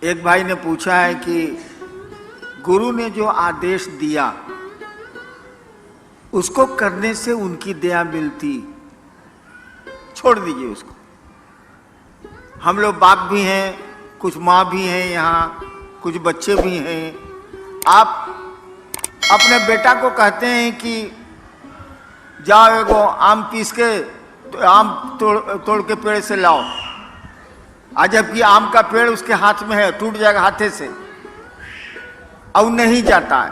एक भाई ने पूछा है कि गुरु ने जो आदेश दिया उसको करने से उनकी दया मिलती, छोड़ दीजिए उसको। हम लोग बाप भी हैं, कुछ माँ भी हैं, यहाँ कुछ बच्चे भी हैं। आप अपने बेटा को कहते हैं कि जाओ एगो आम पीस के तो आम तोड़ के पेड़ से लाओ, आज जबकि आम का पेड़ उसके हाथ में है, टूट जाएगा हाथे से, और नहीं जाता है।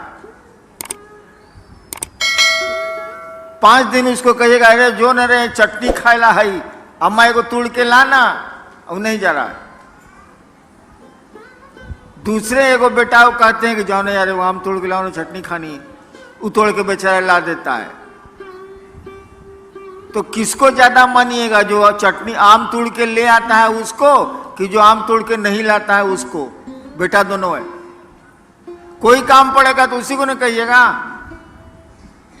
5 दिन उसको कहिएगा अरे जो न रे चटनी खाएला है, अम्मा एगो तोड़ के लाना, और नहीं जा रहा है। दूसरे एगो बेटा को कहते हैं कि जाओ ना यार वो आम तोड़ के लाओ ना, चटनी खानी है, वो तोड़ के बेचारा ला देता है। तो किसको ज्यादा मानिएगा, जो चटनी आम तोड़ के ले आता है उसको, कि जो आम तोड़ के नहीं लाता है उसको? बेटा दोनों है, कोई काम पड़ेगा तो उसी को न कहिएगा।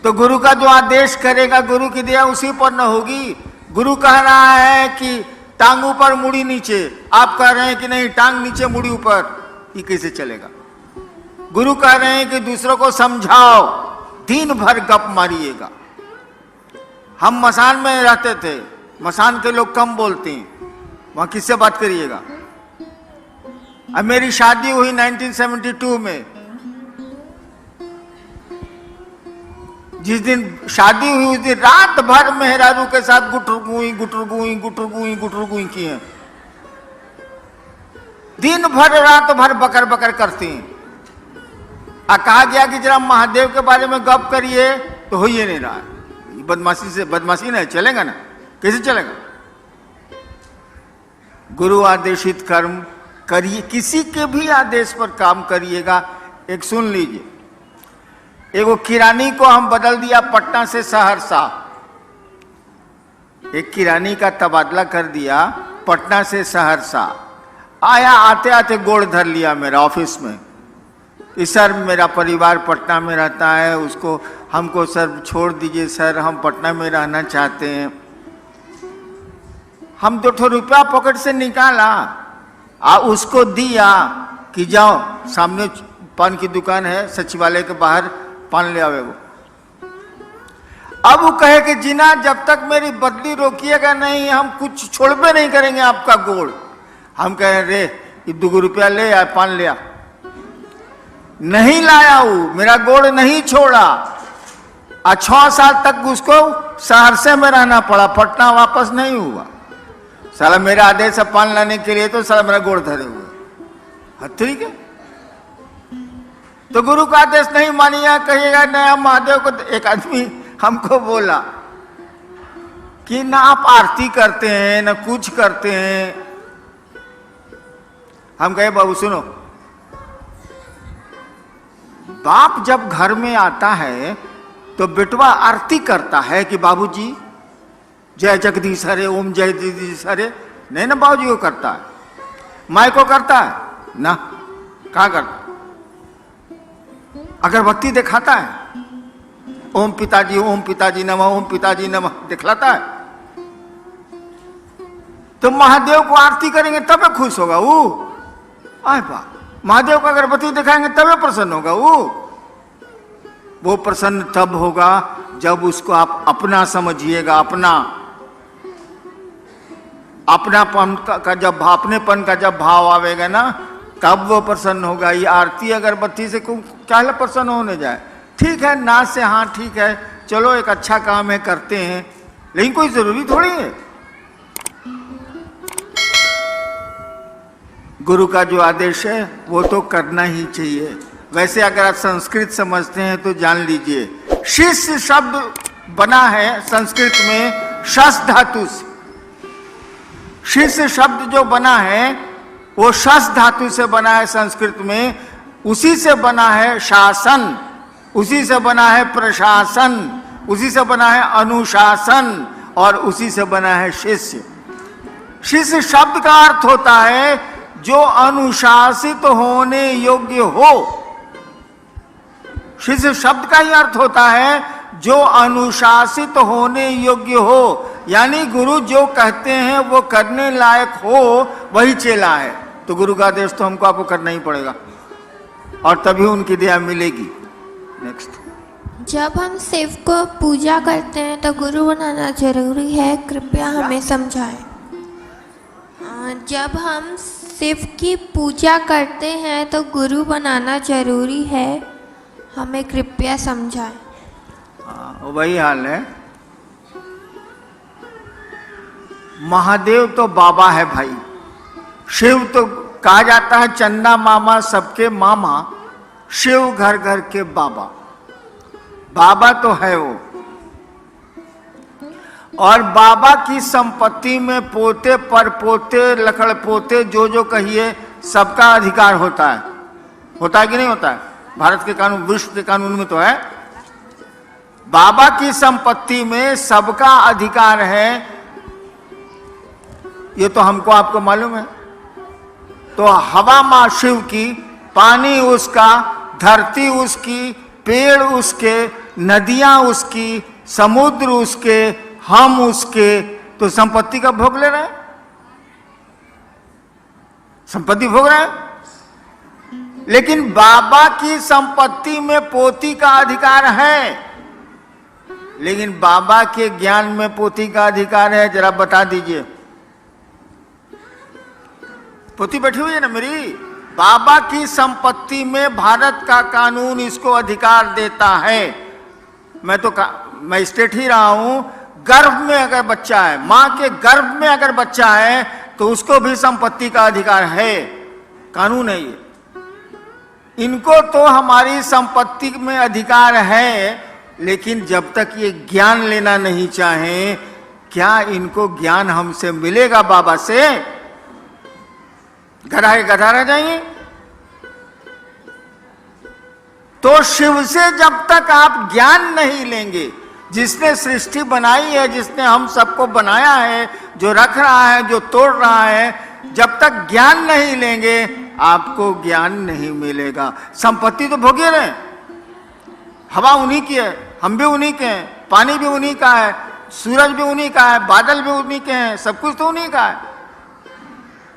तो गुरु का जो आदेश करेगा, गुरु की दया उसी पर न होगी। गुरु कह रहा है कि टांग ऊपर मुड़ी नीचे, आप कह रहे हैं कि नहीं टांग नीचे मुड़ी ऊपर, ये कैसे चलेगा? गुरु कह रहे हैं कि दूसरों को समझाओ, दिन भर गप मारिएगा। हम मसान में रहते थे, मसान के लोग कम बोलते हैं, वहां किससे बात करिएगा? अब मेरी शादी हुई 1972 में, जिस दिन शादी हुई उस दिन रात भर मेहरारू के साथ गुटरगुई की हैं। दिन भर रात भर बकर बकर करती हैं। कहा गया कि जरा महादेव के बारे में गप करिए, तो हो ही नहीं रहा है। बदमाशी से बदमाशी नहीं चलेगा ना, कैसे चलेगा? गुरु आदेशित कर्म करिए, किसी के भी आदेश पर काम करिएगा। एक सुन लीजिए, एगो किरानी को हम बदल दिया पटना से सहरसा, एक किरानी का तबादला कर दिया पटना से सहरसा। आया, आते आते गोड़ धर लिया मेरा ऑफिस में कि सर मेरा परिवार पटना में रहता है, उसको हमको सर छोड़ दीजिए सर, हम पटना में रहना चाहते हैं। हम 2 रुपया पॉकेट से निकाला उसको दिया कि जाओ सामने पान की दुकान है, सचिवालय के बाहर पान ले आवे वो। अब वो कहे कि जिना जब तक मेरी बदली रोकिएगा नहीं, हम कुछ छोड़बे नहीं करेंगे आपका गोड़। हम कह रे 2 रुपया ले आ, पान ले आ। नहीं लाया, वो मेरा गोड़ नहीं छोड़ा। 6 साल तक उसको सहरसे में रहना पड़ा, पटना वापस नहीं हुआ। साला मेरा आदेश है पान लाने के लिए, तो साला मेरा गोड़ धरे हुए। ठीक है, तो गुरु का आदेश नहीं मानिएगा, कहिएगा नया महादेव को। एक आदमी हमको बोला कि ना आप आरती करते हैं ना कुछ करते हैं। हम कहे बाबू सुनो, बाप जब घर में आता है तो बेटवा आरती करता है कि बाबूजी जय जगदीश हरे, ओम जय जगदीश हरे। नहीं ना बाबूजी को करता है, माई को करता है ना, कहाँ करता? अगरबत्ती दिखाता है, ओम पिताजी नमः, ओम पिताजी नमः दिखलाता है। तो महादेव को आरती करेंगे तब खुश होगा वो। आए बा, महादेव को अगरबत्ती दिखाएंगे तब प्रसन्न होगा वो प्रसन्न तब होगा जब उसको आप अपना समझिएगा। अपनापन का जब अपनेपन का जब भाव आवेगा ना, तब वो प्रसन्न होगा। ये आरती अगरबत्ती से क्या प्रसन्न होने जाए? ठीक है ना से हाँ ठीक है, चलो एक अच्छा काम है करते हैं, लेकिन कोई जरूरी थोड़ी है। गुरु का जो आदेश है वो तो करना ही चाहिए। वैसे अगर आप संस्कृत समझते हैं तो जान लीजिए, शिष्य शब्द बना है संस्कृत में शस धातु से। शिष्य शब्द जो बना है वो शस धातु से बना है संस्कृत में। उसी से बना है शासन, उसी से बना है प्रशासन, उसी से बना है अनुशासन, और उसी से बना है शिष्य। शिष्य शब्द का अर्थ होता है जो अनुशासित होने योग्य हो। शिष्य शब्द का ही अर्थ होता है जो अनुशासित होने योग्य हो, यानी गुरु जो कहते हैं वो करने लायक हो, वही चेला है। तो गुरु का आदेश तो हमको आपको करना ही पड़ेगा और तभी उनकी दया मिलेगी। नेक्स्ट। जब हम शिव को पूजा करते हैं तो गुरु बनाना जरूरी है, कृपया हमें समझाएं। जब हम शिव की पूजा करते हैं तो गुरु बनाना जरूरी है, हमें कृपया समझाएं। वही हाल है। महादेव तो बाबा है भाई, शिव तो कहा जाता है चंदा मामा सबके मामा, शिव घर घर के बाबा। बाबा तो है वो, और बाबा की संपत्ति में पोते पर पोते लकड़ पोते जो कहिए सबका अधिकार होता है कि नहीं होता है? भारत के कानून, विश्व के कानून में तो है। बाबा की संपत्ति में सबका अधिकार है, ये तो हमको आपको मालूम है। तो हवा मां शिव की, पानी उसका, धरती उसकी, पेड़ उसके, नदियां उसकी, समुद्र उसके, हम उसके, तो संपत्ति का भोग ले रहे हैं, संपत्ति भोग रहे हैं। लेकिन बाबा की संपत्ति में पोती का अधिकार है, लेकिन बाबा के ज्ञान में पोती का अधिकार है? जरा बता दीजिए। पोती बैठी हुई है ना मेरी। बाबा की संपत्ति में भारत का कानून इसको अधिकार देता है। मैं स्टेट ही रहा हूं, गर्भ में अगर बच्चा है, मां के गर्भ में अगर बच्चा है तो उसको भी संपत्ति का अधिकार है, कानून है ये। इनको तो हमारी संपत्ति में अधिकार है, लेकिन जब तक ये ज्ञान लेना नहीं चाहे, क्या इनको ज्ञान हमसे मिलेगा बाबा से? गधा के गधा रह जाएंगे। तो शिव से जब तक आप ज्ञान नहीं लेंगे, जिसने सृष्टि बनाई है, जिसने हम सबको बनाया है, जो रख रहा है, जो तोड़ रहा है, जब तक ज्ञान नहीं लेंगे आपको ज्ञान नहीं मिलेगा। संपत्ति तो भोगे रहे, हवा उन्हीं की है, हम भी उन्हीं के हैं, पानी भी उन्हीं का है, सूरज भी उन्हीं का है, बादल भी उन्हीं के हैं, सब कुछ तो उन्हीं का है,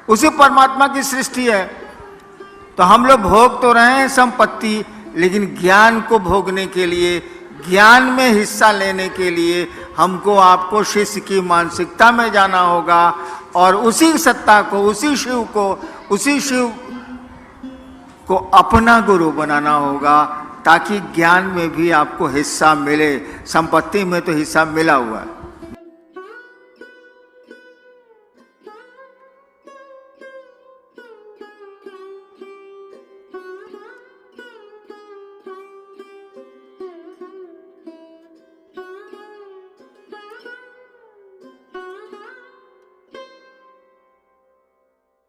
उसी परमात्मा की सृष्टि है। तो हम लोग भोग तो रहे हैं संपत्ति, लेकिन ज्ञान को भोगने के लिए, ज्ञान में हिस्सा लेने के लिए हमको आपको शिष्य की मानसिकता में जाना होगा और उसी सत्ता को, उसी शिव को अपना गुरु बनाना होगा, ताकि ज्ञान में भी आपको हिस्सा मिले। संपत्ति में तो हिस्सा मिला हुआ है।